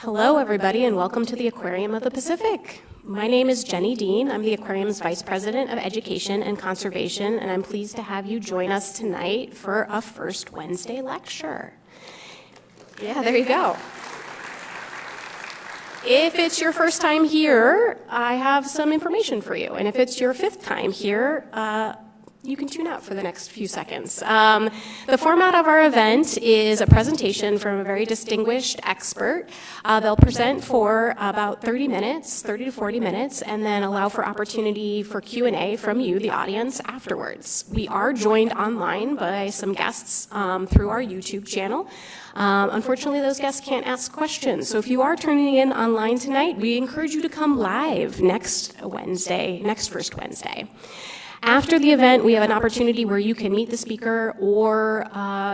Hello, everybody, and welcome to the Aquarium of the Pacific. My name is Jenny Dean. I'm the Aquarium's Vice President of Education and Conservation, and I'm pleased to have you join us tonight for a First Wednesday lecture. Yeah, there you go. If it's your first time here, I have some information for you. And if it's your fifth time here, you can tune out for the next few seconds. The format of our event is a presentation from a very distinguished expert. They'll present for about 30 to 40 minutes, and then allow for opportunity for Q&A from you, the audience, afterwards. We are joined online by some guests through our YouTube channel. Unfortunately, those guests can't ask questions. So if you are turning in online tonight, we encourage you to come live next First Wednesday. After the event, we have an opportunity where you can meet the speaker or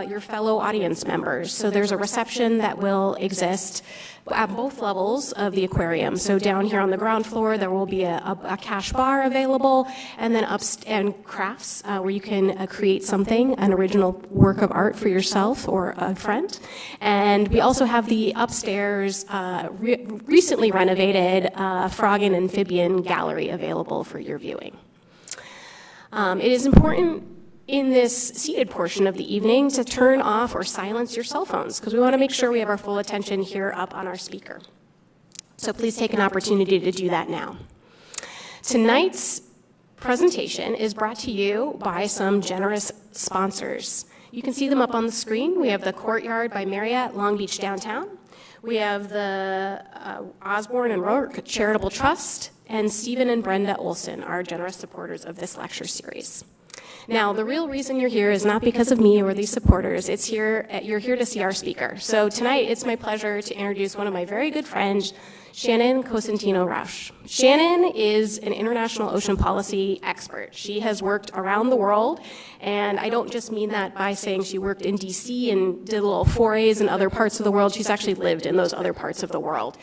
your fellow audience members. So there's a reception that will exist at both levels of the aquarium. So down here on the ground floor, there will be a cash bar available, and then and crafts where you can create something, an original work of art for yourself or a friend. And we also have the upstairs recently renovated frog and amphibian gallery available for your viewing. It is important in this seated portion of the evening to turn off or silence your cell phones, because we want to make sure we have our full attention here up on our speaker. So please take an opportunity to do that now. Tonight's presentation is brought to you by some generous sponsors. You can see them up on the screen. We have the Courtyard by Marriott, Long Beach Downtown. We have the Osborne and Rourke Charitable Trust, and Stephen and Brenda Olson are generous supporters of this lecture series. Now, the real reason you're here is not because of me or these supporters. You're here to see our speaker. So tonight, it's my pleasure to introduce one of my very good friends, Shannon Cosentino-Roush. Shannon is an international ocean policy expert. She has worked around the world, and I don't just mean that by saying she worked in DC and did little forays in other parts of the world. She's actually lived in those other parts of the world.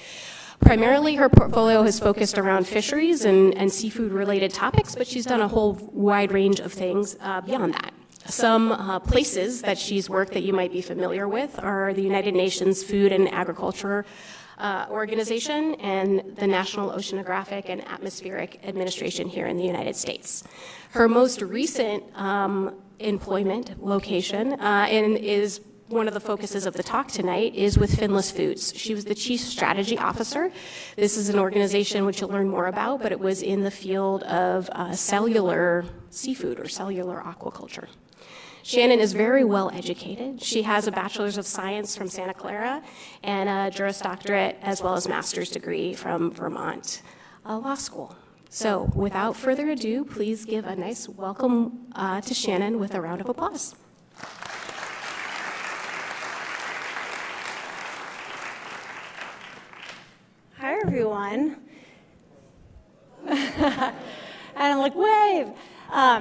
Primarily, her portfolio has focused around fisheries and seafood-related topics, but she's done a whole wide range of things beyond that. Some places that she's worked that you might be familiar with are the United Nations Food and Agriculture Organization and the National Oceanographic and Atmospheric Administration here in the United States. Her most recent employment location is one of the focuses of the talk tonight is with Finless Foods. She was the Chief Strategy Officer. This is an organization which you'll learn more about, but it was in the field of cellular seafood or cellular aquaculture. Shannon is very well educated. She has a Bachelor's of Science from Santa Clara and a Juris Doctorate as well as Master's degree from Vermont Law School. So without further ado, please give a nice welcome to Shannon with a round of applause. Hi, everyone. And I'm like, wave.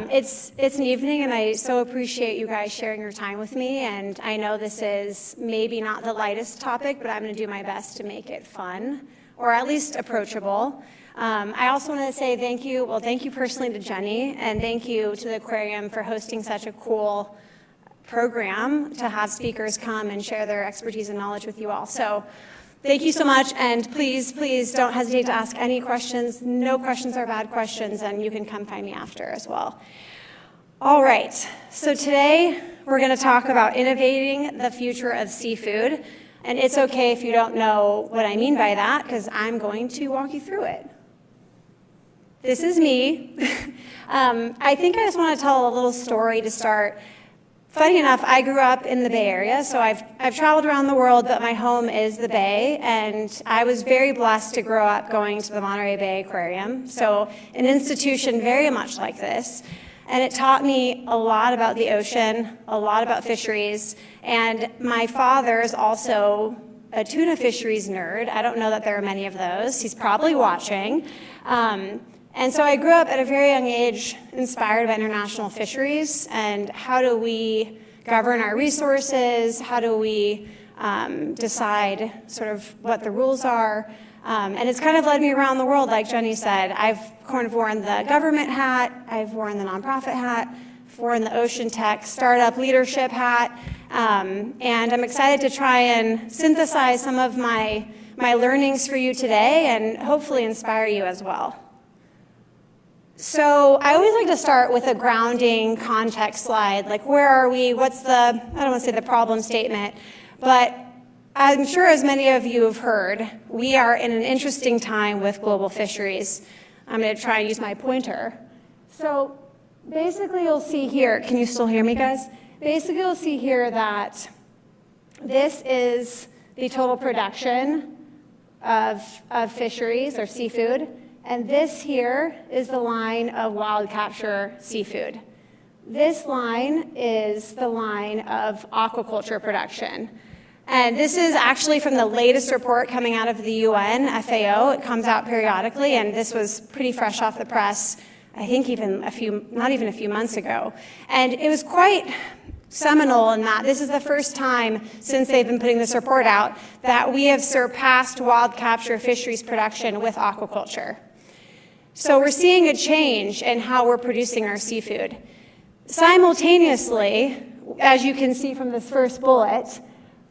It's an evening, and I so appreciate you guys sharing your time with me. And I know this is maybe not the lightest topic, but I'm going to do my best to make it fun, or at least approachable. I also want to say thank you. Well, thank you personally to Jenny, and thank you to the Aquarium for hosting such a cool program to have speakers come and share their expertise and knowledge with you all. So thank you so much, and please don't hesitate to ask any questions. No questions are bad questions, and you can come find me after as well. All right, so today we're going to talk about innovating the future of seafood, and it's okay if you don't know what I mean by that, because I'm going to walk you through it. This is me. I think I just want to tell a little story to start. Funny enough, I grew up in the Bay Area, so I've traveled around the world, but my home is the Bay, and I was very blessed to grow up going to the Monterey Bay Aquarium, so an institution very much like this, and it taught me a lot about the ocean, a lot about fisheries, and my father is also a tuna fisheries nerd. I don't know that there are many of those. He's probably watching. And so I grew up at a very young age inspired by international fisheries and how do we govern our resources, how do we decide sort of what the rules are. And it's kind of led me around the world, like Jenny said. I've kind of worn the government hat, I've worn the nonprofit hat, I've worn the ocean tech startup leadership hat, and I'm excited to try and synthesize some of my my learnings for you today and hopefully inspire you as well. So I always like to start with a grounding context slide, like where are we, what's the, I don't want to say the problem statement, but I'm sure as many of you have heard, we are in an interesting time with global fisheries. I'm going to try and use my pointer. So basically you'll see here, can you still hear me guys? Basically you'll see here that this is the total production of fisheries or seafood, and this here is the line of wild capture seafood. This line is the line of aquaculture production. And this is actually from the latest report coming out of the UN, FAO. It comes out periodically, and this was pretty fresh off the press, I think not even a few months ago. And it was quite seminal in that this is the first time since they've been putting this report out that we have surpassed wild capture fisheries production with aquaculture. So we're seeing a change in how we're producing our seafood. Simultaneously, as you can see from this first bullet,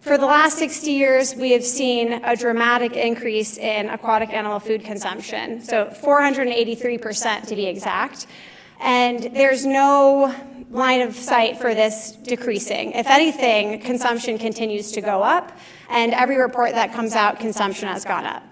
for the last 60 years, we have seen a dramatic increase in aquatic animal food consumption, so 483% to be exact. And there's no line of sight for this decreasing. If anything, consumption continues to go up, and every report that comes out, consumption has gone up.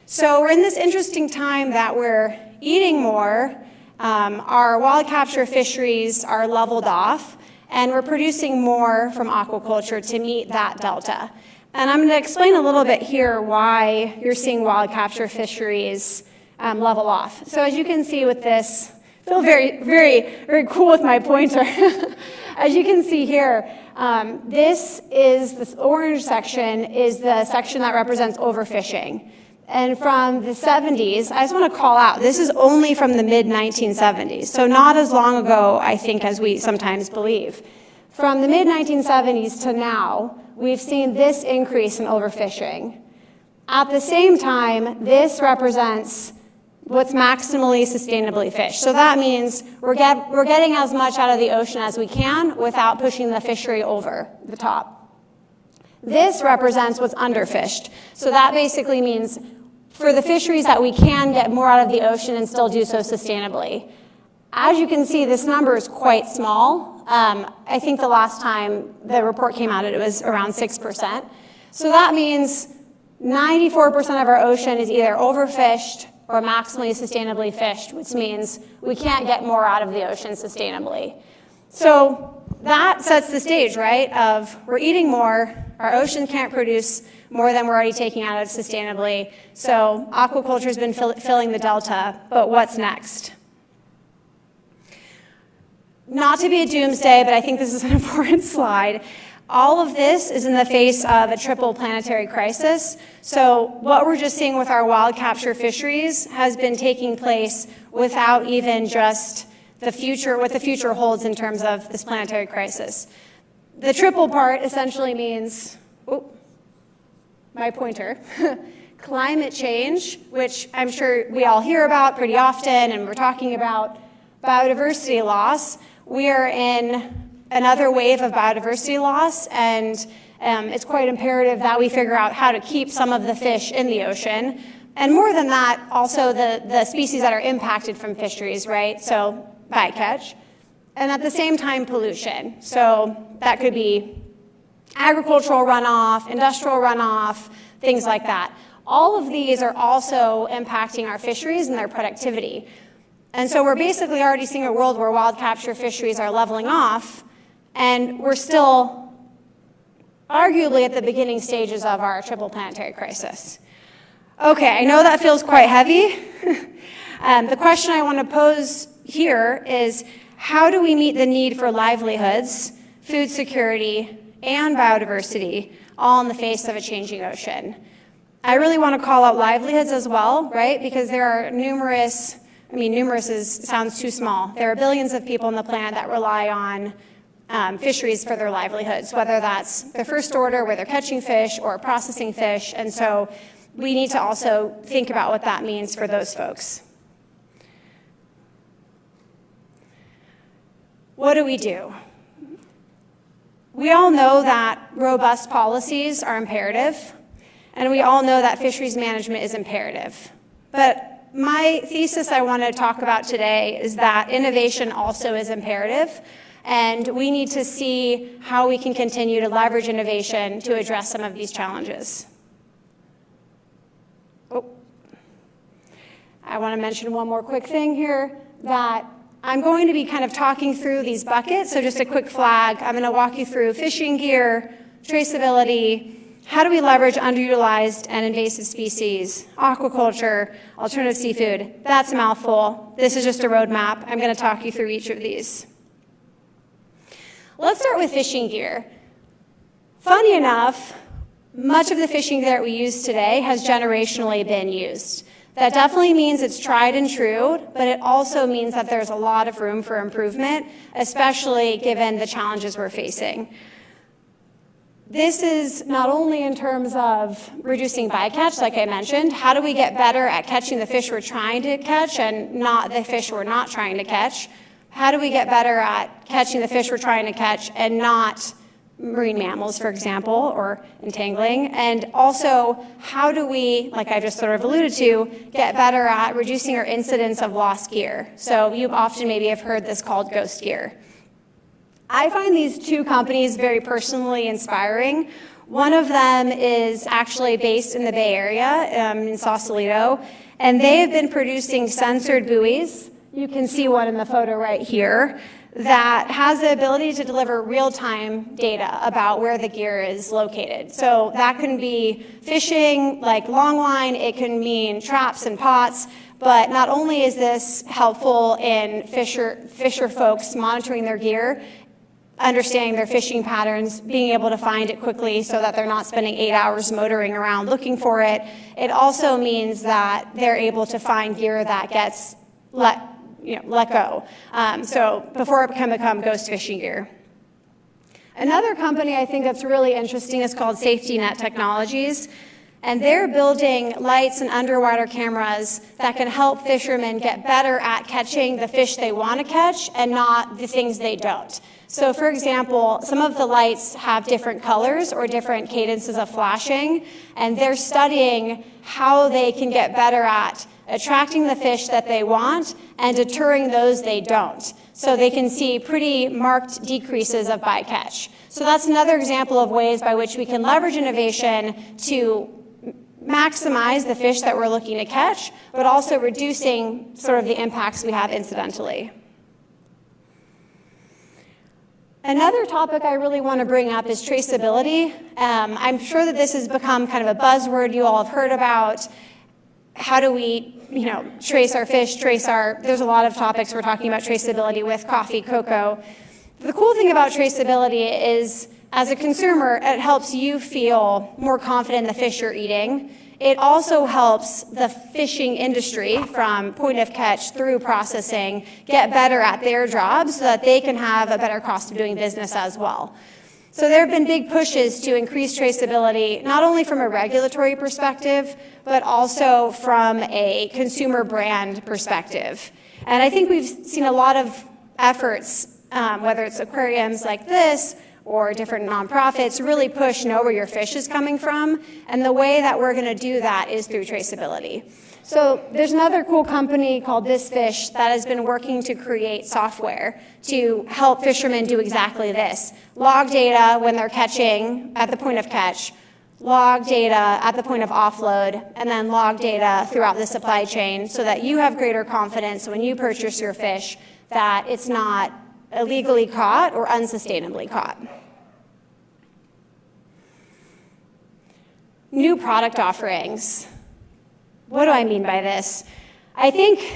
So we're in this interesting time that we're eating more, our wild capture fisheries are leveled off, and we're producing more from aquaculture to meet that delta. And I'm going to explain a little bit here why you're seeing wild capture fisheries level off. So as you can see with this, I feel very, very, very cool with my pointer. As you can see here, this orange section is the section that represents overfishing. And from the 70s, I just want to call out, this is only from the mid-1970s, so not as long ago, I think, as we sometimes believe. From the mid-1970s to now, we've seen this increase in overfishing. At the same time, this represents what's maximally sustainably fished. So that means we're getting as much out of the ocean as we can without pushing the fishery over the top. This represents what's underfished. So that basically means for the fisheries that we can get more out of the ocean and still do so sustainably. As you can see, this number is quite small. I think the last time the report came out, it was around 6%. So that means 94% of our ocean is either overfished or maximally sustainably fished, which means we can't get more out of the ocean sustainably. So that sets the stage, right, of we're eating more, our ocean can't produce more than we're already taking out of it sustainably. So aquaculture has been filling the delta, but what's next? Not to be a doomsday, but I think this is an important slide. All of this is in the face of a triple planetary crisis. So what we're just seeing with our wild capture fisheries has been taking place without even just the future, what the future holds in terms of this planetary crisis. The triple part essentially means, my pointer, climate change, which I'm sure we all hear about pretty often, and we're talking about biodiversity loss. We are in another wave of biodiversity loss, and it's quite imperative that we figure out how to keep some of the fish in the ocean. And more than that, also the species that are impacted from fisheries, right? So bycatch. And at the same time, pollution. So that could be agricultural runoff, industrial runoff, things like that. All of these are also impacting our fisheries and their productivity. And so we're basically already seeing a world where wild capture fisheries are leveling off, and we're still arguably at the beginning stages of our triple planetary crisis. Okay, I know that feels quite heavy. The question I want to pose here is, how do we meet the need for livelihoods, food security, and biodiversity, all in the face of a changing ocean? I really want to call out livelihoods as well, right? Because there are numerous sounds too small. There are billions of people on the planet that rely on fisheries for their livelihoods, whether that's their first order, where they're catching fish or processing fish. And so we need to also think about what that means for those folks. What do? We all know that robust policies are imperative. And we all know that fisheries management is imperative. But my thesis I want to talk about today is that innovation also is imperative, and we need to see how we can continue to leverage innovation to address some of these challenges. I want to mention one more quick thing here, that I'm going to be kind of talking through these buckets, so just a quick flag. I'm going to walk you through fishing gear, traceability, how do we leverage underutilized and invasive species, aquaculture, alternative seafood. That's a mouthful. This is just a roadmap. I'm going to talk you through each of these. Let's start with fishing gear. Funny enough, much of the fishing gear that we use today has generationally been used. That definitely means it's tried and true, but it also means that there's a lot of room for improvement, especially given the challenges we're facing. This is not only in terms of reducing bycatch, like I mentioned. How do we get better at catching the fish we're trying to catch and not the fish we're not trying to catch? How do we get better at catching the fish we're trying to catch and not marine mammals, for example, or entangling? And also, how do we, like I just sort of alluded to, get better at reducing our incidence of lost gear? So you often maybe have heard this called ghost gear. I find these two companies very personally inspiring. One of them is actually based in the Bay Area, in Sausalito, and they have been producing sensored buoys. You can see one in the photo right here that has the ability to deliver real-time data about where the gear is located. So that can be fishing, like long line, it can mean traps and pots, but not only is this helpful in fisher folks monitoring their gear, understanding their fishing patterns, being able to find it quickly so that they're not spending 8 hours motoring around looking for it. It also means that they're able to find gear that gets let go. So before it can become ghost fishing gear. Another company I think that's really interesting is called Safety Net Technologies. And they're building lights and underwater cameras that can help fishermen get better at catching the fish they want to catch and not the things they don't. So for example, some of the lights have different colors or different cadences of flashing, and they're studying how they can get better at attracting the fish that they want and deterring those they don't. So they can see pretty marked decreases of bycatch. So that's another example of ways by which we can leverage innovation to maximize the fish that we're looking to catch, but also reducing sort of the impacts we have incidentally. Another topic I really want to bring up is traceability. I'm sure that this has become kind of a buzzword you all have heard about. How do we, trace our fish, there's a lot of topics we're talking about traceability with coffee, cocoa. The cool thing about traceability is, as a consumer, it helps you feel more confident in the fish you're eating. It also helps the fishing industry, from point of catch through processing, get better at their jobs so that they can have a better cost of doing business as well. So there have been big pushes to increase traceability, not only from a regulatory perspective, but also from a consumer brand perspective. And I think we've seen a lot of efforts, whether it's aquariums like this or different nonprofits, really push know where your fish is coming from. And the way that we're going to do that is through traceability. So there's another cool company called This Fish that has been working to create software to help fishermen do exactly this. Log data when they're catching at the point of catch, log data at the point of offload, and then log data throughout the supply chain so that you have greater confidence when you purchase your fish that it's not illegally caught or unsustainably caught. New product offerings. What do I mean by this? I think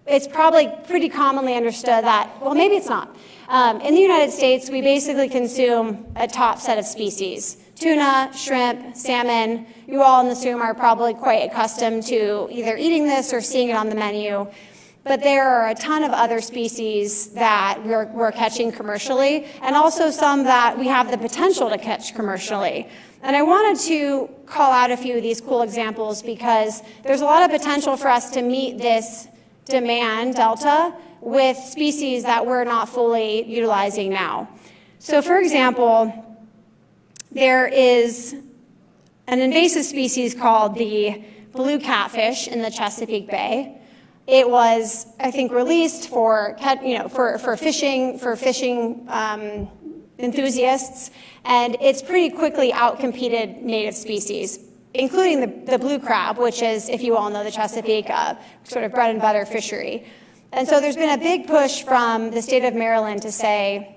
it's probably pretty commonly understood that, well, maybe it's not. In the United States, we basically consume a top set of species. Tuna, shrimp, salmon. You all in this room are probably quite accustomed to either eating this or seeing it on the menu. But there are a ton of other species that we're catching commercially, and also some that we have the potential to catch commercially. And I wanted to call out a few of these cool examples because there's a lot of potential for us to meet this demand delta with species that we're not fully utilizing now. So for example, there is an invasive species called the blue catfish in the Chesapeake Bay. It was, I think, released for fishing enthusiasts, and it's pretty quickly outcompeted native species, including the blue crab, which is, if you all know the Chesapeake, sort of bread and butter fishery. And so there's been a big push from the state of Maryland to say,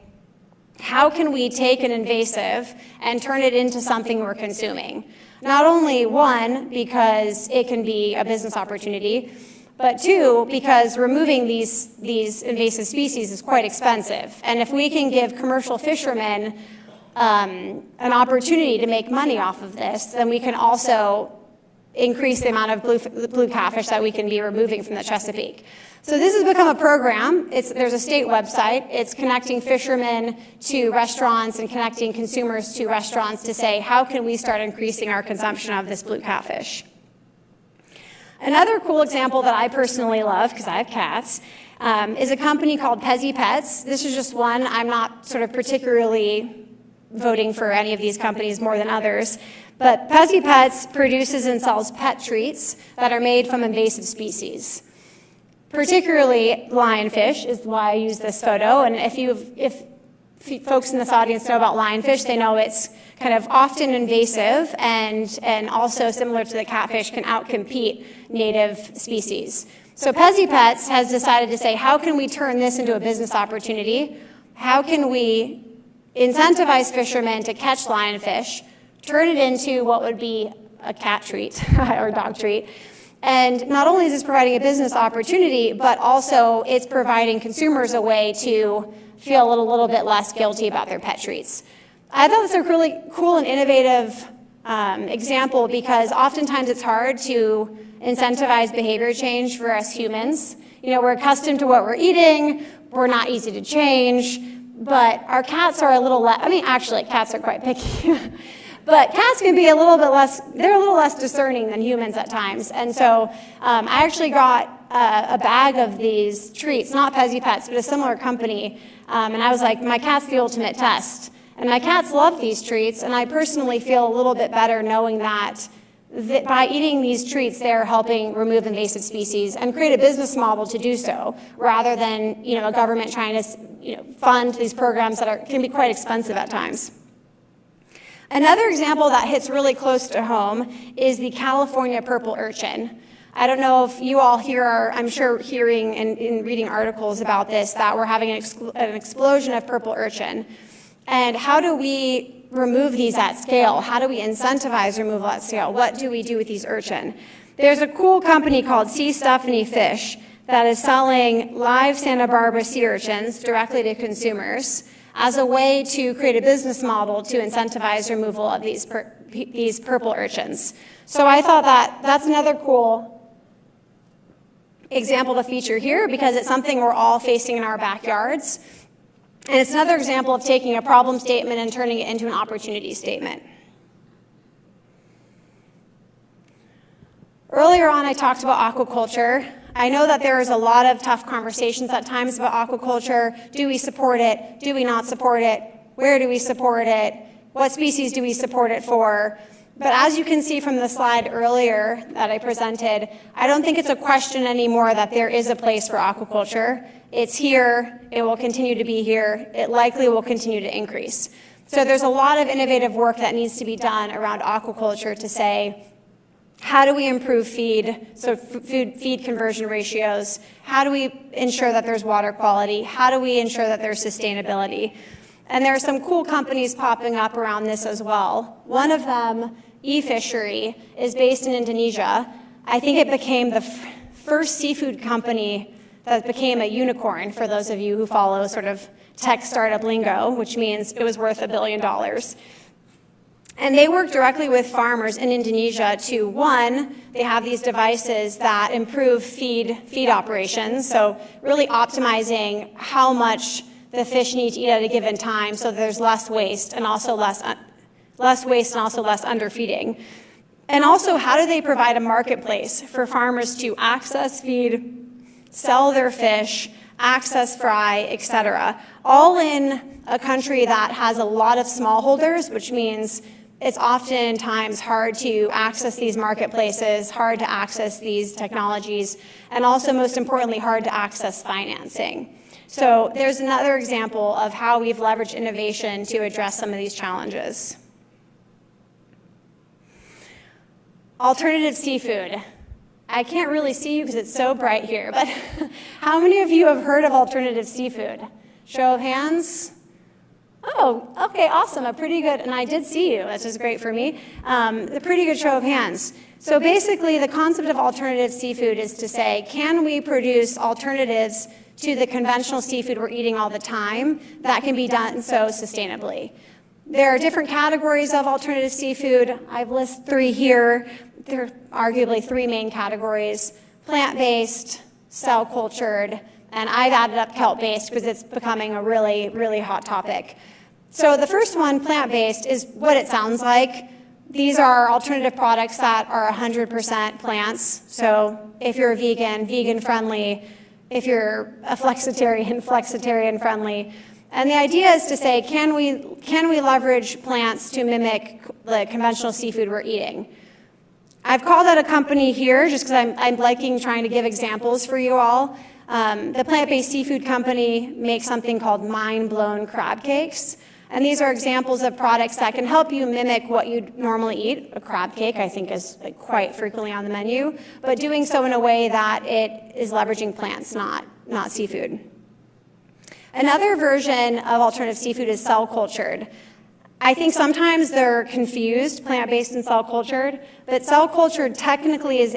how can we take an invasive and turn it into something we're consuming? Not only, one, because it can be a business opportunity, but two, because removing these invasive species is quite expensive. And if we can give commercial fishermen an opportunity to make money off of this, then we can also increase the amount of blue catfish that we can be removing from the Chesapeake. So this has become a program. There's a state website. It's connecting fishermen to restaurants and connecting consumers to restaurants to say, how can we start increasing our consumption of this blue catfish? Another cool example that I personally love, because I have cats, is a company called Pezzy Pets. This is just one. I'm not sort of particularly voting for any of these companies more than others, but Pezzy Pets produces and sells pet treats that are made from invasive species. Particularly lionfish is why I use this photo, and if folks in this audience know about lionfish, they know it's kind of often invasive and also similar to the catfish can outcompete native species. So Pezzy Pets has decided to say, how can we turn this into a business opportunity? How can we incentivize fishermen to catch lionfish, turn it into what would be a cat treat or dog treat? And not only is this providing a business opportunity, but also it's providing consumers a way to feel a little bit less guilty about their pet treats. I thought this was a really cool and innovative example because oftentimes it's hard to incentivize behavior change for us humans. You know, we're accustomed to what we're eating, we're not easy to change, but our cats are a little less, actually cats are quite picky. But cats can be a little less discerning than humans at times. And so I actually got a bag of these treats, not Pezzy Pets, but a similar company. And I was like, my cat's the ultimate test. And my cats love these treats, and I personally feel a little bit better knowing that by eating these treats, they're helping remove invasive species and create a business model to do so, rather than a government trying to fund these programs that can be quite expensive at times. Another example that hits really close to home is the California purple urchin. I don't know if you all here are, I'm sure, hearing and reading articles about this, that we're having an explosion of purple urchin. And how do we remove these at scale? How do we incentivize removal at scale? What do we do with these urchin? There's a cool company called Sea Stephanie Fish that is selling live Santa Barbara sea urchins directly to consumers as a way to create a business model to incentivize removal of these purple urchins. So I thought that's another cool example to feature here because it's something we're all facing in our backyards. And it's another example of taking a problem statement and turning it into an opportunity statement. Earlier on, I talked about aquaculture. I know that there is a lot of tough conversations at times about aquaculture. Do we support it? Do we not support it? Where do we support it? What species do we support it for? But as you can see from the slide earlier that I presented, I don't think it's a question anymore that there is a place for aquaculture. It's here, it will continue to be here, it likely will continue to increase. So there's a lot of innovative work that needs to be done around aquaculture to say, how do we improve feed, so feed conversion ratios? How do we ensure that there's water quality? How do we ensure that there's sustainability? And there are some cool companies popping up around this as well. One of them, eFishery, is based in Indonesia. I think it became the first seafood company that became a unicorn, for those of you who follow sort of tech startup lingo, which means it was worth $1 billion. And they work directly with farmers in Indonesia to, one, they have these devices that improve feed operations, so really optimizing how much the fish need to eat at a given time so there's less waste and also less underfeeding. And also, how do they provide a marketplace for farmers to access feed, sell their fish, access fry, etc., all in a country that has a lot of smallholders, which means it's oftentimes hard to access these marketplaces, hard to access these technologies, and also, most importantly, hard to access financing. So there's another example of how we've leveraged innovation to address some of these challenges. Alternative seafood. I can't really see you because it's so bright here, but how many of you have heard of alternative seafood? Show of hands. Oh, okay, awesome, a pretty good, and I did see you, that's just great for me. A pretty good show of hands. So basically, the concept of alternative seafood is to say, can we produce alternatives to the conventional seafood we're eating all the time that can be done so sustainably? There are different categories of alternative seafood. I've listed 3 here. There are arguably 3 main categories: plant-based, cell-cultured, and I've added up kelp-based because it's becoming a really, really hot topic. So the first one, plant-based, is what it sounds like. These are alternative products that are 100% plants. So if you're a vegan, vegan-friendly. If you're a flexitarian, flexitarian-friendly. And the idea is to say, can we leverage plants to mimic the conventional seafood we're eating? I've called out a company here just because I'm liking trying to give examples for you all. The plant-based seafood company makes something called mind-blown crab cakes. And these are examples of products that can help you mimic what you'd normally eat. A crab cake, I think, is quite frequently on the menu, but doing so in a way that it is leveraging plants, not seafood. Another version of alternative seafood is cell-cultured. I think sometimes they're confused, plant-based and cell-cultured, but cell-cultured technically is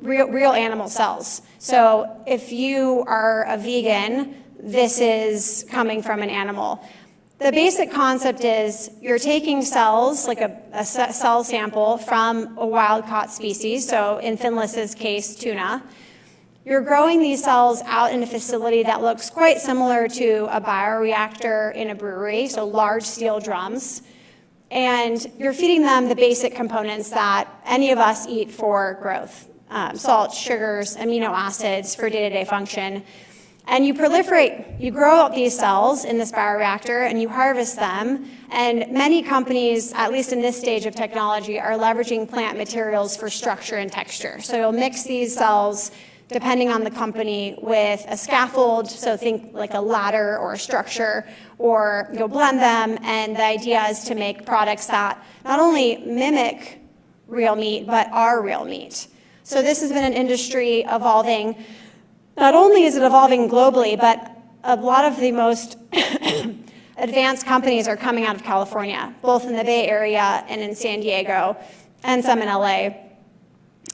real animal cells. So if you are a vegan, this is coming from an animal. The basic concept is you're taking cells, like a cell sample from a wild-caught species, so in Finless's case, tuna. You're growing these cells out in a facility that looks quite similar to a bioreactor in a brewery, so large steel drums. And you're feeding them the basic components that any of us eat for growth: salt, sugars, amino acids for day-to-day function. And you proliferate, you grow out these cells in this bioreactor and you harvest them. And many companies, at least in this stage of technology, are leveraging plant materials for structure and texture. So you'll mix these cells, depending on the company, with a scaffold, so think like a ladder or a structure, or you'll blend them, and the idea is to make products that not only mimic real meat, but are real meat. So this has been an industry evolving. Not only is it evolving globally, but a lot of the most advanced companies are coming out of California, both in the Bay Area and in San Diego, and some in LA.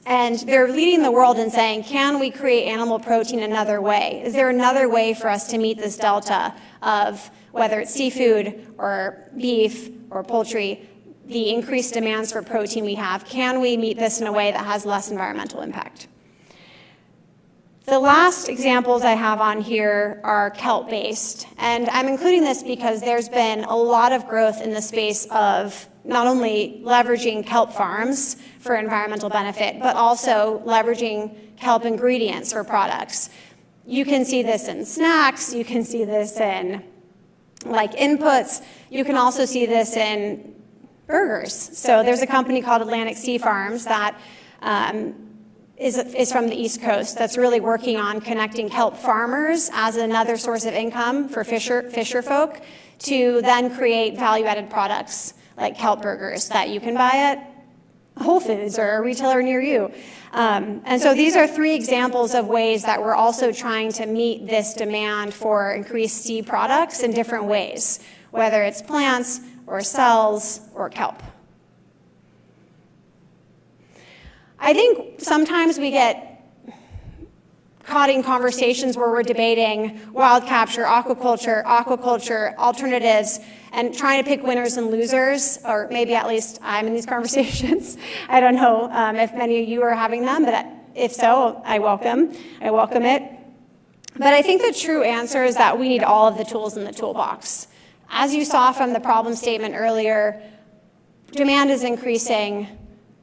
And they're leading the world in saying, can we create animal protein another way? Is there another way for us to meet this delta of whether it's seafood or beef or poultry, the increased demands for protein we have? Can we meet this in a way that has less environmental impact? The last examples I have on here are kelp-based, and I'm including this because there's been a lot of growth in the space of not only leveraging kelp farms for environmental benefit, but also leveraging kelp ingredients for products. You can see this in snacks, you can see this in inputs, you can also see this in burgers. So there's a company called Atlantic Sea Farms that is from the East Coast that's really working on connecting kelp farmers as another source of income for fisher folk to then create value-added products like kelp burgers that you can buy at Whole Foods or a retailer near you. And so these are 3 examples of ways that we're also trying to meet this demand for increased sea products in different ways, whether it's plants or cells or kelp. I think sometimes we get caught in conversations where we're debating wild capture, aquaculture, alternatives, and trying to pick winners and losers, or maybe at least I'm in these conversations. I don't know if many of you are having them, but if so, I welcome it. But I think the true answer is that we need all of the tools in the toolbox. As you saw from the problem statement earlier, demand is increasing.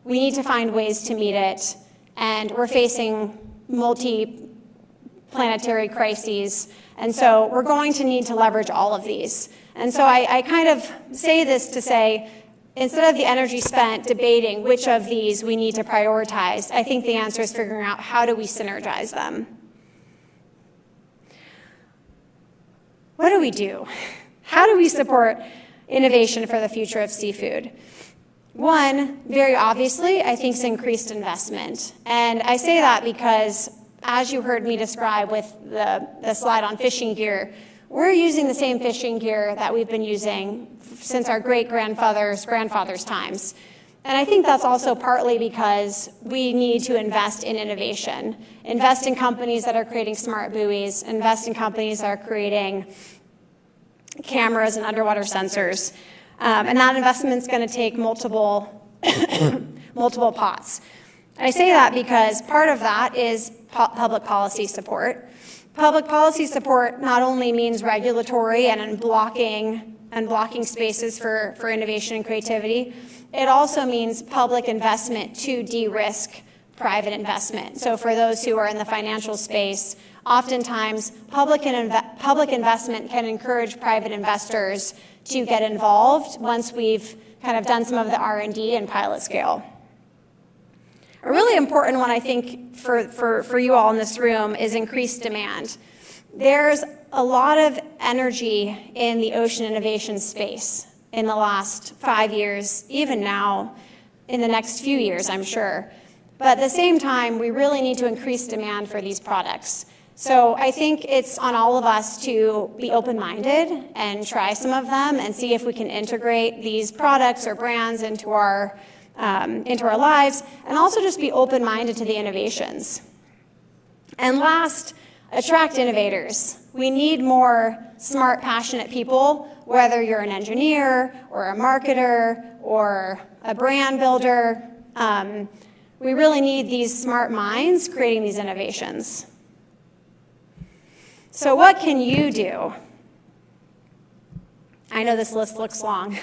We need to find ways to meet it, and we're facing multi-planetary crises, and so we're going to need to leverage all of these. And so I kind of say this to say, instead of the energy spent debating which of these we need to prioritize, I think the answer is figuring out how do we synergize them. What do we do? How do we support innovation for the future of seafood? One, very obviously, I think is increased investment. And I say that because, as you heard me describe with the slide on fishing gear, we're using the same fishing gear that we've been using since our grandfathers' times. And I think that's also partly because we need to invest in innovation, invest in companies that are creating smart buoys, invest in companies that are creating cameras and underwater sensors. And that investment's going to take multiple pots. I say that because part of that is public policy support. Public policy support not only means regulatory and blocking spaces for innovation and creativity, it also means public investment to de-risk private investment. So for those who are in the financial space, oftentimes public investment can encourage private investors to get involved once we've kind of done some of the R&D and pilot scale. A really important one, I think, for you all in this room is increased demand. There's a lot of energy in the ocean innovation space in the last 5 years, even now, in the next few years, I'm sure. But at the same time, we really need to increase demand for these products. So I think it's on all of us to be open-minded and try some of them and see if we can integrate these products or brands into our lives, and also just be open-minded to the innovations. And last, attract innovators. We need more smart, passionate people, whether you're an engineer or a marketer or a brand builder. We really need these smart minds creating these innovations. So what can you do? I know this list looks long.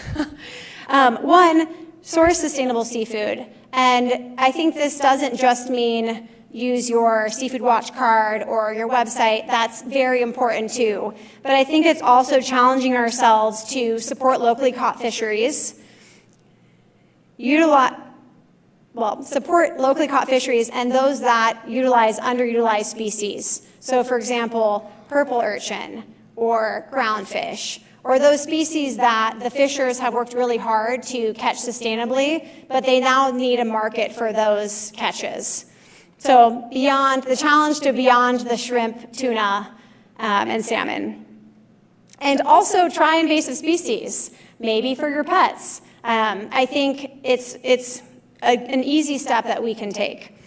One, source sustainable seafood. And I think this doesn't just mean use your Seafood Watch card or your website. That's very important too. But I think it's also challenging ourselves to support locally caught fisheries, support locally caught fisheries and those that utilize underutilized species. So for example, purple urchin or groundfish, or those species that the fishers have worked really hard to catch sustainably, but they now need a market for those catches. So beyond the challenge to beyond the shrimp, tuna, and salmon. And also try invasive species, maybe for your pets. I think it's an easy step that we can take.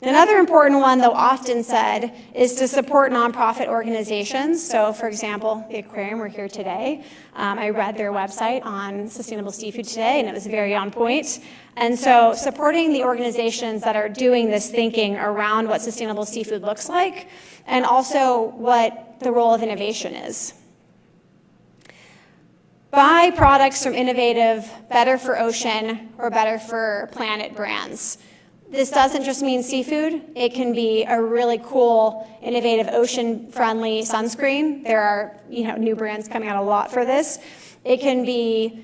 Another important one, though often said, is to support nonprofit organizations. So, for example, the Aquarium, we're here today. I read their website on sustainable seafood today, and it was very on point. And so supporting the organizations that are doing this thinking around what sustainable seafood looks like, and also what the role of innovation is. Buy products from innovative, better for ocean, or better for planet brands. This doesn't just mean seafood. It can be a really cool, innovative, ocean-friendly sunscreen. There are, new brands coming out a lot for this. It can be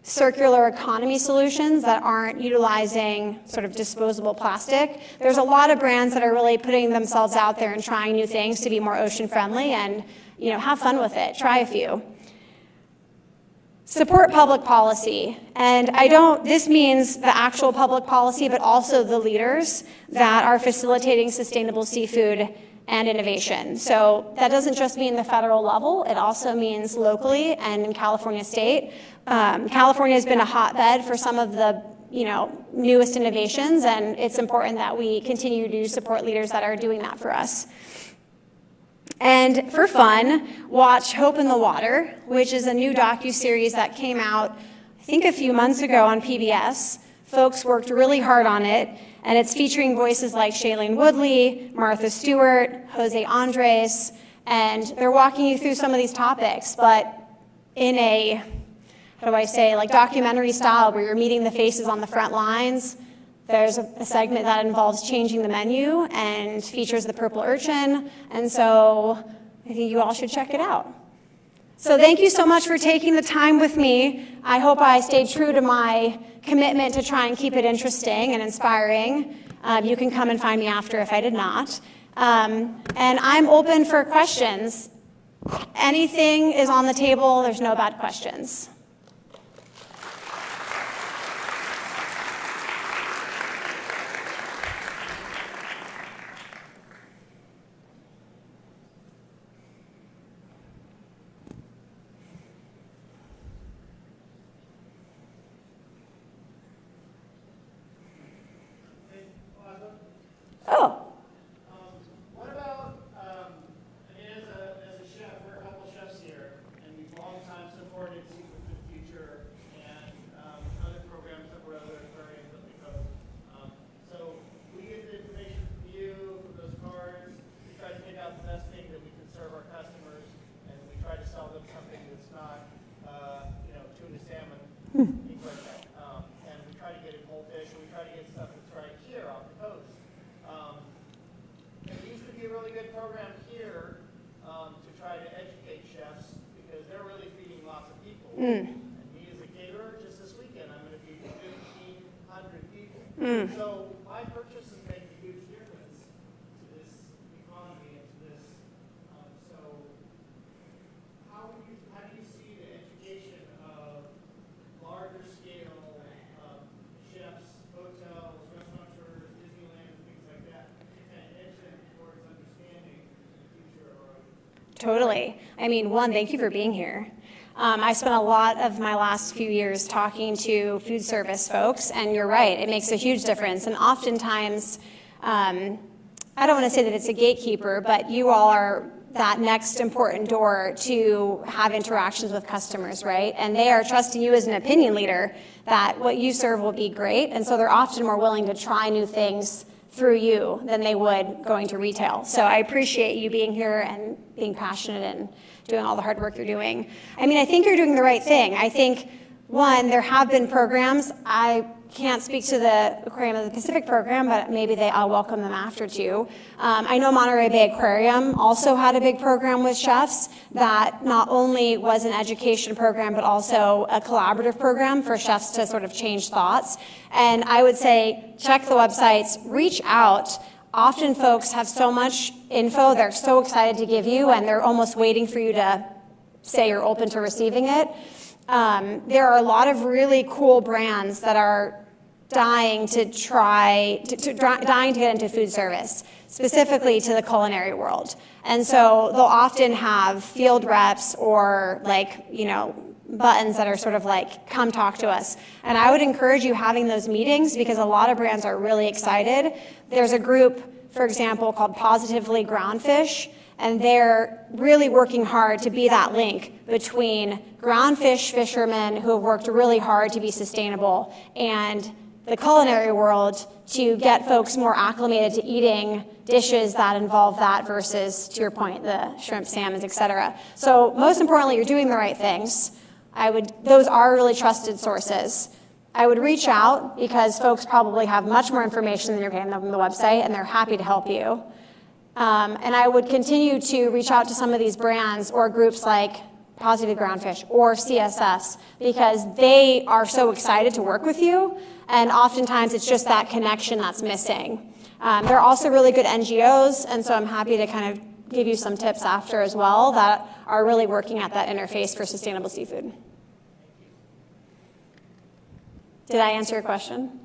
circular economy solutions that aren't utilizing sort of disposable plastic. There's a lot of brands that are really putting themselves out there and trying new things to be more ocean-friendly, and have fun with it. Try a few. Support public policy, and this means the actual public policy, but also the leaders that are facilitating sustainable seafood and innovation. So that doesn't just mean the federal level, it also means locally and in California state. California has been a hotbed for some of the newest innovations, and it's important that we continue to support leaders that are doing that for us. And for fun, watch Hope in the Water, which is a new docuseries that came out, I think a few months ago on PBS. Folks worked really hard on it, and it's featuring voices like Shailene Woodley, Martha Stewart, Jose Andres, and they're walking you through some of these topics, but in a, documentary style where you're meeting the faces on the front lines. There's a segment that involves changing the menu and features the purple urchin, and so I think you all should check it out. So thank you so much for taking the time with me. I hope I stayed true to my commitment to try and keep it interesting and inspiring. You can come and find me after if I did not. And I'm open for questions. Anything is on the table. There's no bad questions. Oh. What about, as a chef, we're a couple chefs here, and we've long time supported Seafood for the Future and other programs that were other aquariums that we host. So we get the information from you, from those cards. We try to pick out the best thing that we can serve our customers, and we try to sell them something that's not, tuna, salmon, things like that. And we try to get it whole fish, and we try to get stuff that's right here off the coast. There used to be a really good program here to try to educate chefs because they're really feeding lots of people. And me as a caterer, just this weekend, I'm going to feed 1,500 people. So my purchases make a huge difference to this economy and to this. So how do you see the education of larger scale chefs, hotels, restaurateurs, Disneyland, and things like that? Towards understanding the future of our ocean. Totally. I mean, one, thank you for being here. I spent a lot of my last few years talking to food service folks, and you're right, it makes a huge difference. And oftentimes, I don't want to say that it's a gatekeeper, but you all are that next important door to have interactions with customers, right? And they are trusting you as an opinion leader that what you serve will be great, and so they're often more willing to try new things through you than they would going to retail. So I appreciate you being here and being passionate and doing all the hard work you're doing. I mean, I think you're doing the right thing. I think, one, there have been programs. I can't speak to the Aquarium of the Pacific program, but maybe I'll welcome them after too. I know Monterey Bay Aquarium also had a big program with chefs that not only was an education program, but also a collaborative program for chefs to sort of change thoughts. And I would say, check the websites, reach out. Often folks have so much info, they're so excited to give you, and they're almost waiting for you to say you're open to receiving it. There are a lot of really cool brands that are dying to dying to get into food service, specifically to the culinary world. And so they'll often have field reps or buttons that are sort of like, come talk to us. And I would encourage you having those meetings because a lot of brands are really excited. There's a group, for example, called Positively Groundfish, and they're really working hard to be that link between groundfish fishermen who have worked really hard to be sustainable and the culinary world to get folks more acclimated to eating dishes that involve that versus, to your point, the shrimp, salmons, et cetera. So most importantly, you're doing the right things. Those are really trusted sources. I would reach out because folks probably have much more information than you're getting on the website, and they're happy to help you. And I would continue to reach out to some of these brands or groups like Positive Groundfish or CSS because they are so excited to work with you, and oftentimes it's just that connection that's missing. They're also really good NGOs, and so I'm happy to kind of give you some tips after as well that are really working at that interface for sustainable seafood. Did I answer your question?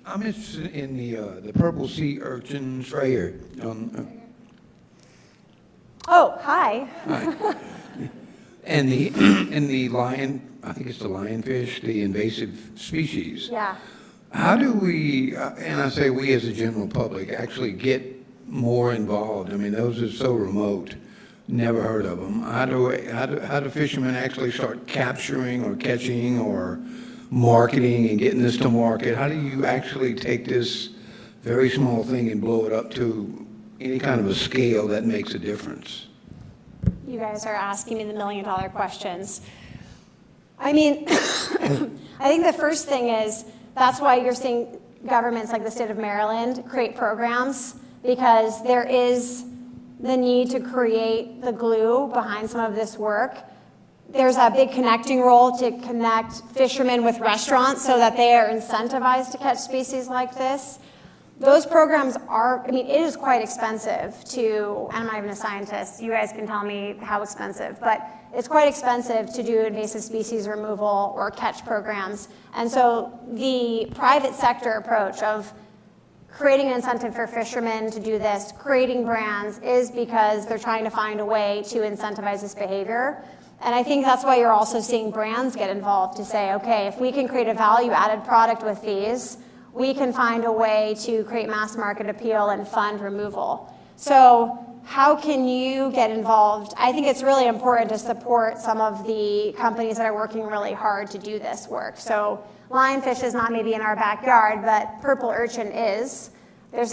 I'm interested in the purple sea urchins right here. Oh, hi. Hi. And the lion, I think it's the lionfish, the invasive species. Yeah. How do we, and I say we as a general public, actually get more involved? I mean, those are so remote. Never heard of them. How do fishermen actually start capturing or catching or marketing and getting this to market? How do you actually take this very small thing and blow it up to any kind of a scale that makes a difference? You guys are asking me the million-dollar questions. I mean, I think the first thing is that's why you're seeing governments like the state of Maryland create programs, because there is the need to create the glue behind some of this work. There's a big connecting role to connect fishermen with restaurants so that they are incentivized to catch species like this. Those programs are, I mean, it is quite expensive to, I'm not even a scientist, you guys can tell me how expensive, but it's quite expensive to do invasive species removal or catch programs. And so the private sector approach of creating an incentive for fishermen to do this, creating brands, is because they're trying to find a way to incentivize this behavior. And I think that's why you're also seeing brands get involved to say, okay, if we can create a value-added product with these, we can find a way to create mass market appeal and fund removal. So how can you get involved? I think it's really important to support some of the companies that are working really hard to do this work. So lionfish is not maybe in our backyard, but purple urchin is. There's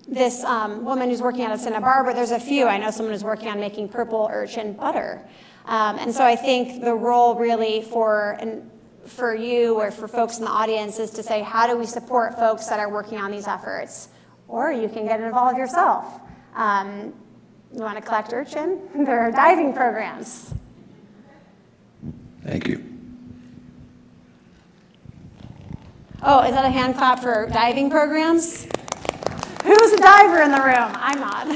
this woman who's working out of Santa Barbara. There's a few. I know someone who's working on making purple urchin butter. And so I think the role really for you or for folks in the audience is to say, how do we support folks that are working on these efforts? Or you can get involved yourself. You want to collect urchin? There are diving programs. Thank you. Oh, is that a hand clap for diving programs? Who's a diver in the room? I'm not.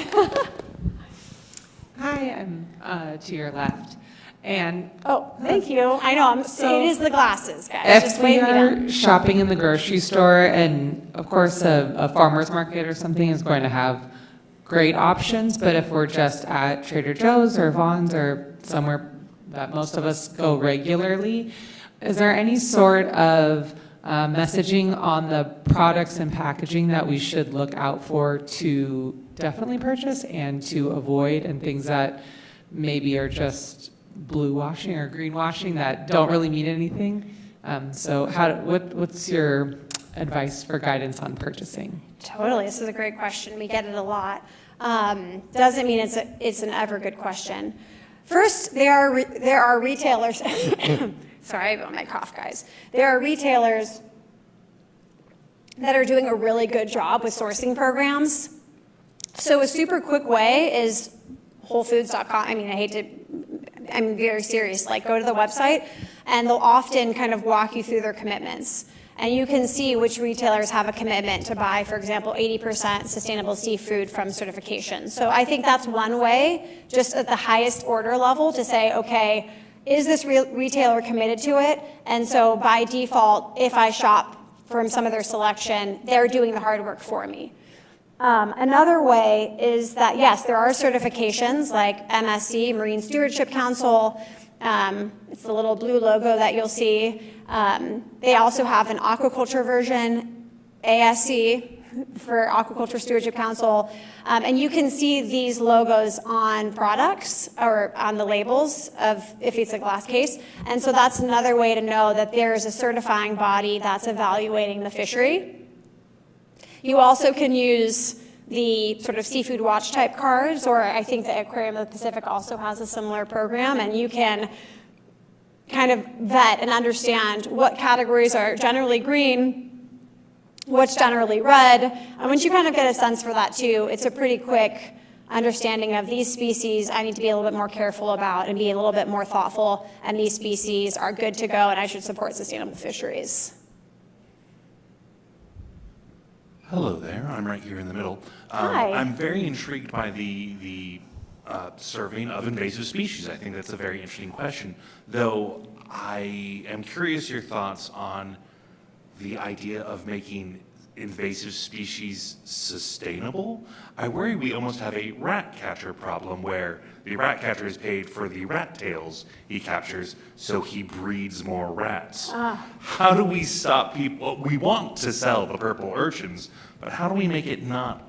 Hi, I'm to your left. And Oh, thank you. I know, it is the glasses, guys. if Just we wave me down. are shopping in the grocery store, and of course a farmer's market or something is going to have great options, but if we're just at Trader Joe's or Vaughn's or somewhere that most of us go regularly, is there any sort of messaging on the products and packaging that we should look out for to definitely purchase and to avoid, and things that maybe are just blue washing or green washing that don't really mean anything? So what's your advice for guidance on purchasing? Totally, this is a great question. We get it a lot. Doesn't mean it's an ever good question. First, there are retailers. Sorry, I got my cough, guys. There are retailers that are doing a really good job with sourcing programs. So a super quick way is WholeFoods.com. I mean, I'm very serious. Like, go to the website, and they'll often kind of walk you through their commitments. And you can see which retailers have a commitment to buy, for example, 80% sustainable seafood from certification. So I think that's one way, just at the highest order level, to say, okay, is this retailer committed to it? And so by default, if I shop from some of their selection, they're doing the hard work for me. Another way is that, yes, there are certifications like MSC, Marine Stewardship Council. It's the little blue logo that you'll see. They also have an aquaculture version, ASC, for Aquaculture Stewardship Council. And you can see these logos on products or on the labels of if it's a glass case. And so that's another way to know that there's a certifying body that's evaluating the fishery. You also can use the sort of seafood watch type cards, or I think the Aquarium of the Pacific also has a similar program, and you can kind of vet and understand what categories are generally green, what's generally red. And once you kind of get a sense for that too, it's a pretty quick understanding of these species I need to be a little bit more careful about and be a little bit more thoughtful, and these species are good to go and I should support sustainable fisheries. Hello there, I'm right here in the middle. Hi. I'm very intrigued by the serving of invasive species. I think that's a very interesting question, though I am curious your thoughts on the idea of making invasive species sustainable. I worry we almost have a rat catcher problem where the rat catcher is paid for the rat tails he captures, so he breeds more rats. How do we stop people? We want to sell the purple urchins, but how do we make it not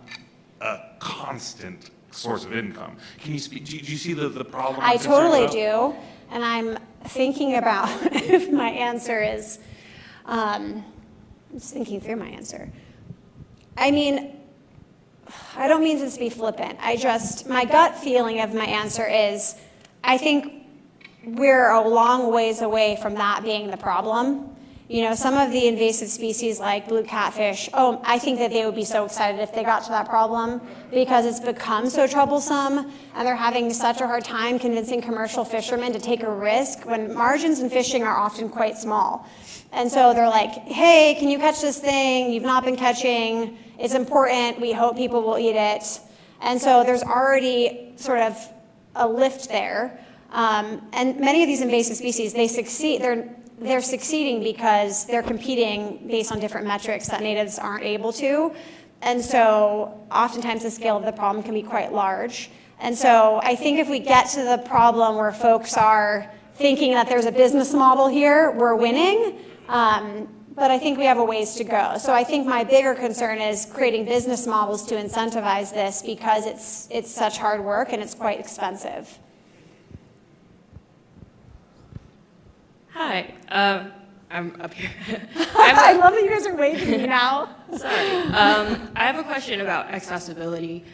a constant source of income? Can you speak, do you see the problem? I totally do, and I'm thinking about if my answer is, I'm just thinking through my answer. I mean, I don't mean this to be flippant. My gut feeling of my answer is, I think we're a long ways away from that being the problem. Some of the invasive species like blue catfish, I think that they would be so excited if they got to that problem because it's become so troublesome and they're having such a hard time convincing commercial fishermen to take a risk when margins in fishing are often quite small. And so they're like, hey, can you catch this thing? You've not been catching. It's important. We hope people will eat it. And so there's already sort of a lift there. And many of these invasive species, they succeed. They're succeeding because they're competing based on different metrics that natives aren't able to. And so oftentimes the scale of the problem can be quite large. And so I think if we get to the problem where folks are thinking that there's a business model here, we're winning. But I think we have a ways to go. So I think my bigger concern is creating business models to incentivize this because it's such hard work and it's quite expensive. Hi, I'm up here. I love that you guys are waving me now. Sorry. I have a question about accessibility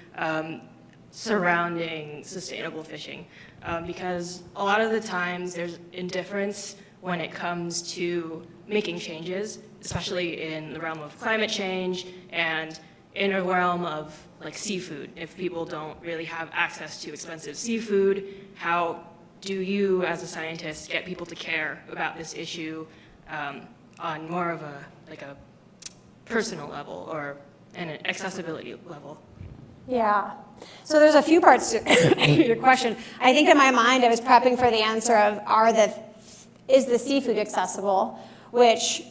surrounding sustainable fishing, because a lot of the times there's indifference when it comes to making changes, especially in the realm of climate change and in a realm of like seafood. If people don't really have access to expensive seafood, how do you, as a scientist, get people to care about this issue on more of a personal level or an accessibility level? Yeah. So there's a few parts to your question. I think in my mind I was prepping for the answer of is the seafood accessible, which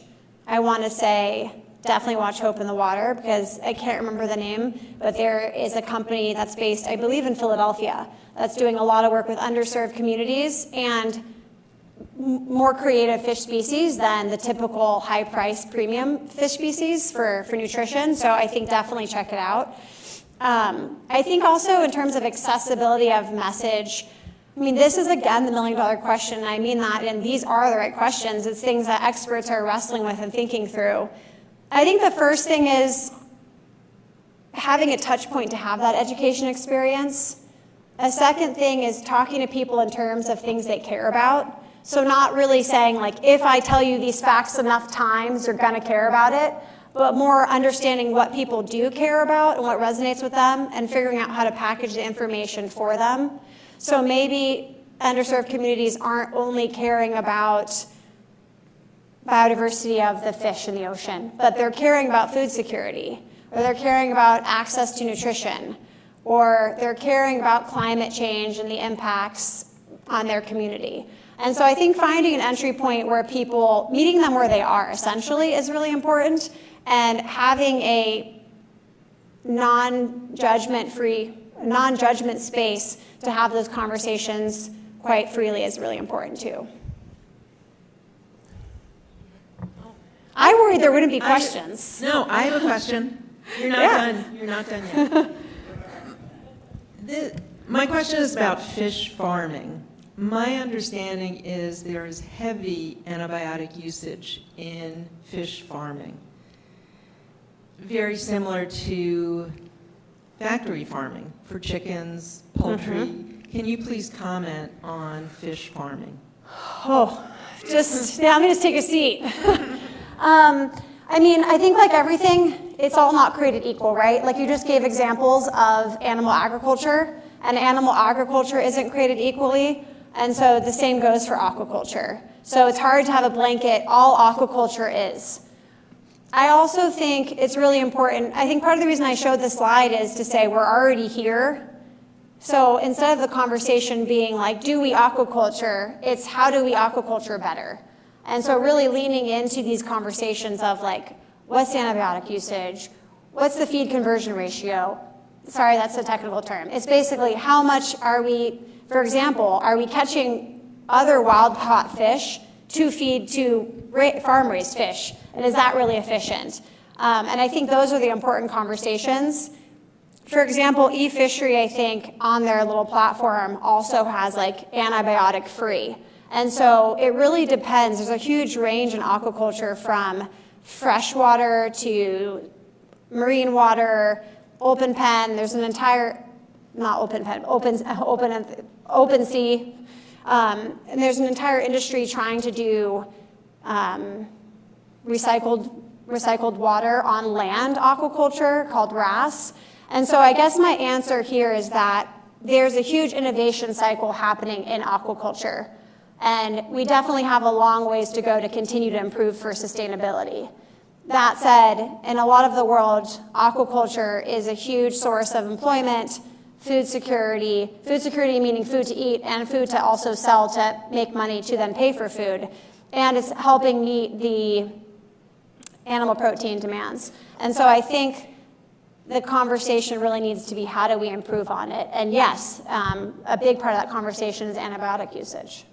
I want to say definitely watch Hope in the Water because I can't remember the name, but there is a company that's based, I believe, in Philadelphia that's doing a lot of work with underserved communities and more creative fish species than the typical high-price premium fish species for nutrition. So I think definitely check it out. I think also in terms of accessibility of message, I mean, this is, again, the million-dollar question, and I mean that, and these are the right questions. It's things that experts are wrestling with and thinking through. I think the first thing is having a touch point to have that education experience. A second thing is talking to people in terms of things they care about. So not really saying, like, if I tell you these facts enough times, you're going to care about it, but more understanding what people do care about and what resonates with them and figuring out how to package the information for them. So maybe underserved communities aren't only caring about biodiversity of the fish in the ocean, but they're caring about food security, or they're caring about access to nutrition, or they're caring about climate change and the impacts on their community. And so I think finding an entry point where people, meeting them where they are essentially is really important, and having a non-judgment space to have those conversations quite freely is really important too. I worried there wouldn't be questions. No, I have a question. You're not done. You're not done yet. My question is about fish farming. My understanding is there is heavy antibiotic usage in fish farming, very similar to factory farming for chickens, poultry. Can you please comment on fish farming? Let me just take a seat. I mean, I think like everything, it's all not created equal, right? Like you just gave examples of animal agriculture, and animal agriculture isn't created equally, and so the same goes for aquaculture. So it's hard to have a blanket, all aquaculture is. I also think it's really important, I think part of the reason I showed this slide is to say we're already here. So instead of the conversation being like, do we aquaculture, it's how do we aquaculture better? And so really leaning into these conversations of like, what's the antibiotic usage? What's the feed conversion ratio? Sorry, that's a technical term. It's basically how much are we, for example, are we catching other wild-caught fish to feed to farm-raised fish? And is that really efficient? And I think those are the important conversations. For example, eFishery, I think, on their little platform also has like antibiotic-free. And so it really depends. There's a huge range in aquaculture from freshwater to marine water, open pen. There's an entire, not open pen, open sea. And there's an entire industry trying to do recycled water on land aquaculture called RAS. And so I guess my answer here is that there's a huge innovation cycle happening in aquaculture. And we definitely have a long ways to go to continue to improve for sustainability. That said, in a lot of the world, aquaculture is a huge source of employment, food security meaning food to eat and food to also sell to make money to then pay for food. And it's helping meet the animal protein demands. And so I think the conversation really needs to be how do we improve on it? And yes, a big part of that conversation is antibiotic usage,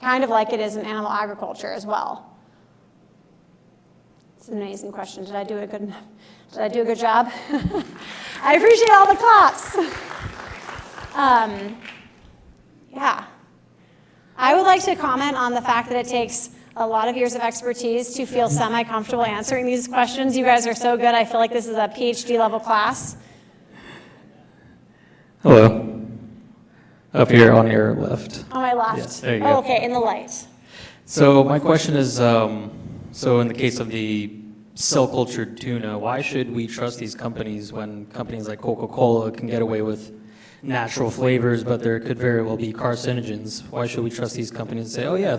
kind of like it is in animal agriculture as well. It's an amazing question. Did I do a good job? I appreciate all the claps. Yeah. I would like to comment on the fact that it takes a lot of years of expertise to feel semi-comfortable answering these questions. You guys are so good. I feel like this is a PhD level class. Hello. Up here on your left. On my left. Yes, there you Oh, go. okay, in the light. So my question is, so in the case of the cell-cultured tuna, why should we trust these companies when companies like Coca-Cola can get away with natural flavors, but there could very well be carcinogens? Why should we trust these companies and say, oh yeah,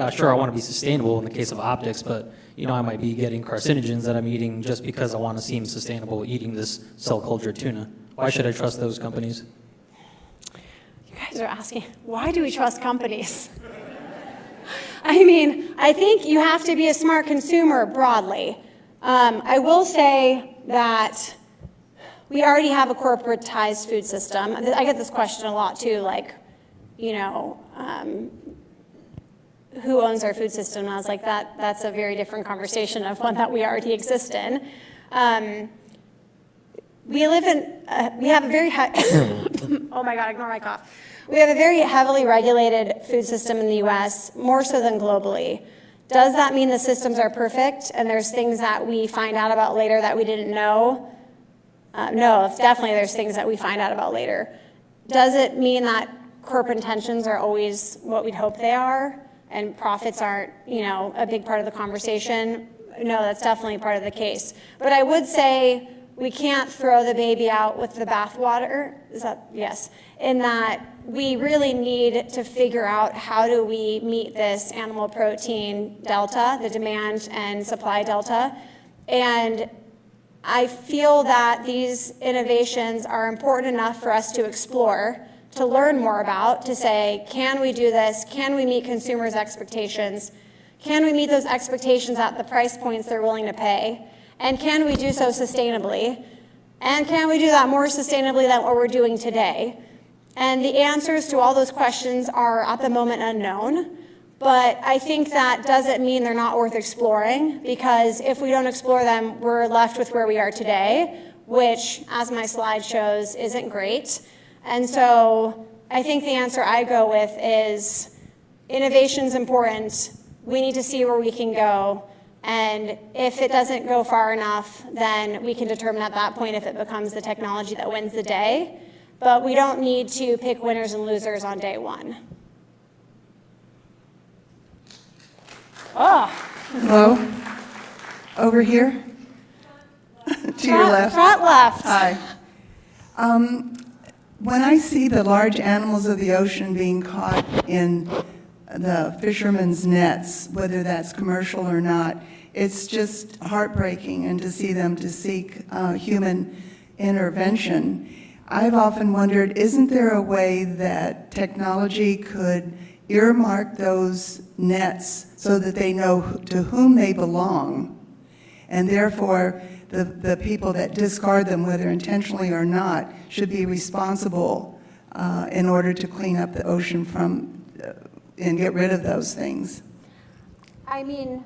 sure, I want to be sustainable in the case of optics, but I might be getting carcinogens that I'm eating just because I want to seem sustainable eating this cell-cultured tuna. Why should I trust those companies? You guys are asking, why do we trust companies? I mean, I think you have to be a smart consumer broadly. I will say that we already have a corporatized food system. I get this question a lot too, like, who owns our food system? And I was like, that's a very different conversation of one that we already exist in. We have a very, oh my God, ignore my cough. We have a very heavily regulated food system in the US, more so than globally. Does that mean the systems are perfect and there's things that we find out about later that we didn't know? No, definitely there's things that we find out about later. Does it mean that corporate intentions are always what we'd hope they are and profits aren't, a big part of the conversation? No, that's definitely part of the case. But I would say we can't throw the baby out with the bathwater. Yes, in that we really need to figure out how do we meet this animal protein delta, the demand and supply delta. And I feel that these innovations are important enough for us to explore, to learn more about, to say, can we do this? Can we meet consumers' expectations? Can we meet those expectations at the price points they're willing to pay? And can we do so sustainably? And can we do that more sustainably than what we're doing today? And the answers to all those questions are at the moment unknown. But I think that doesn't mean they're not worth exploring, because if we don't explore them, we're left with where we are today, which, as my slide shows, isn't great. And so I think the answer I go with is innovation's important. We need to see where we can go. And if it doesn't go far enough, then we can determine at that point if it becomes the technology that wins the day. But we don't need to pick winners and losers on day one. Oh. Hello? Over here? To your left? Front left. Hi. When I see the large animals of the ocean being caught in the fishermen's nets, whether that's commercial or not, it's just heartbreaking, and to see them to seek human intervention. I've often wondered, isn't there a way that technology could earmark those nets so that they know to whom they belong, and therefore the people that discard them, whether intentionally or not, should be responsible in order to clean up the ocean from and get rid of those things? I mean,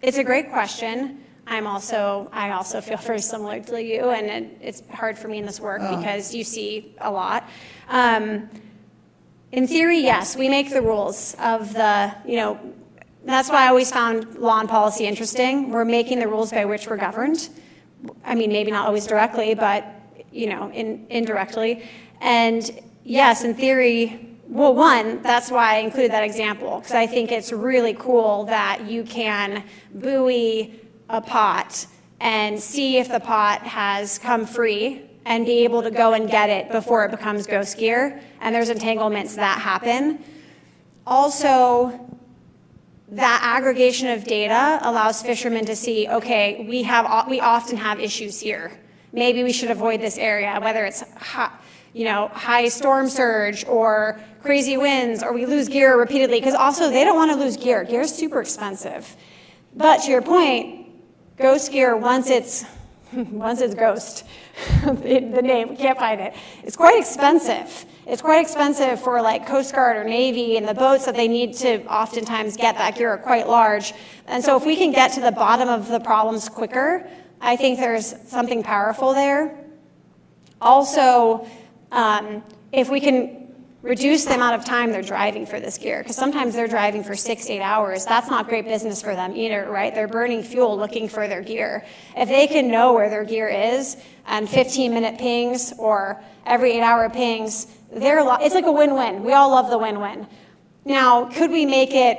it's a great question. I also feel very similar to you, and it's hard for me in this work because you see a lot. In theory, yes, we make the rules of the, that's why I always found law and policy interesting. We're making the rules by which we're governed. I mean, maybe not always directly, but, indirectly. And yes, in theory, Well, one, that's why I included that example, because I think it's really cool that you can buoy a pot and see if the pot has come free and be able to go and get it before it becomes ghost gear, and there's entanglements that happen. Also, that aggregation of data allows fishermen to see, okay, we often have issues here. Maybe we should avoid this area, whether it's high storm surge or crazy winds, or we lose gear repeatedly, because also they don't want to lose gear. Gear is super expensive. But to your point, ghost gear, once it's ghost, the name, we can't find it, it's quite expensive. It's quite expensive for like Coast Guard or Navy, and the boats that they need to oftentimes get that gear are quite large. And so if we can get to the bottom of the problems quicker, I think there's something powerful there. Also, if we can reduce the amount of time they're driving for this gear, because sometimes they're driving for 6 to 8 hours. That's not great business for them either, right? They're burning fuel looking for their gear. If they can know where their gear is and 15-minute pings or every 8-hour pings, it's like a win-win. We all love the win-win. Now, could we make it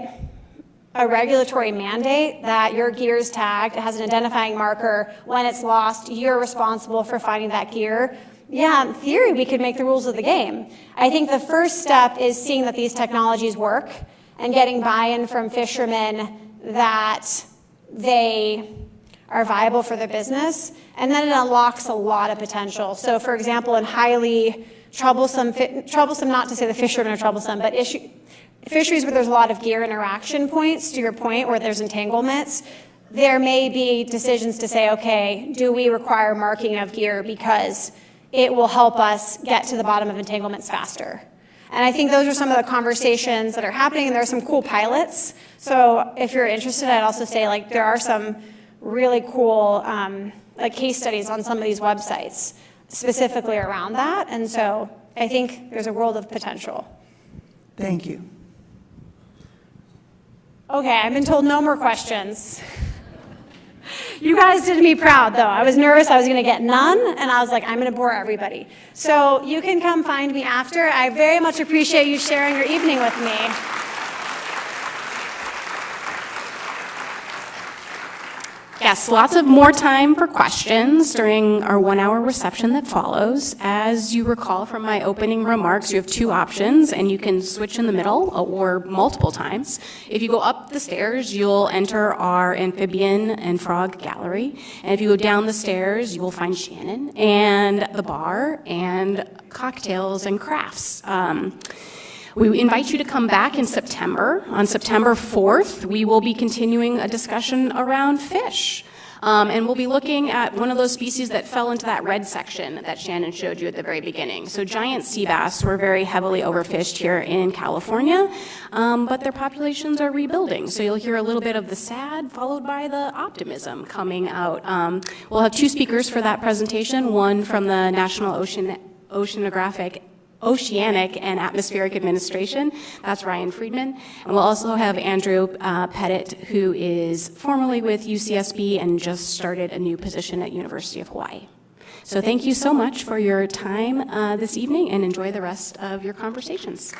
a regulatory mandate that your gear is tagged, it has an identifying marker, when it's lost, you're responsible for finding that gear? Yeah, in theory, we could make the rules of the game. I think the first step is seeing that these technologies work and getting buy-in from fishermen that they are viable for their business, and then it unlocks a lot of potential. So for example, in highly troublesome not to say the fishermen are troublesome, but fisheries where there's a lot of gear interaction points, to your point, where there's entanglements, there may be decisions to say, okay, do we require marking of gear because it will help us get to the bottom of entanglements faster. And I think those are some of the conversations that are happening, and there are some cool pilots. So if you're interested, I'd also say like there are some really cool like case studies on some of these websites specifically around that. And so I think there's a world of potential. Thank you. Okay, I've been told no more questions. You guys did me proud, though. I was nervous I was going to get none, and I was like, I'm going to bore everybody. So you can come find me after. I very much appreciate you sharing your evening with me. Yes, lots of more time for questions during our 1-hour reception that follows. As you recall from my opening remarks, you have 2 options, and you can switch in the middle or multiple times. If you go up the stairs, you'll enter our amphibian and frog gallery. And if you go down the stairs, you will find Shannon and the bar and cocktails and crafts. We invite you to come back in September. On September 4th, we will be continuing a discussion around fish. And we'll be looking at one of those species that fell into that red section that Shannon showed you at the very beginning. So giant sea bass were very heavily overfished here in California, but their populations are rebuilding. So you'll hear a little bit of the sad followed by the optimism coming out. We'll have 2 speakers for that presentation, one from the National Oceanic and Atmospheric Administration. That's Ryan Friedman. And we'll also have Andrew Pettit, who is formerly with UCSB and just started a new position at University of Hawaii. So thank you so much for your time this evening, and enjoy the rest of your conversations.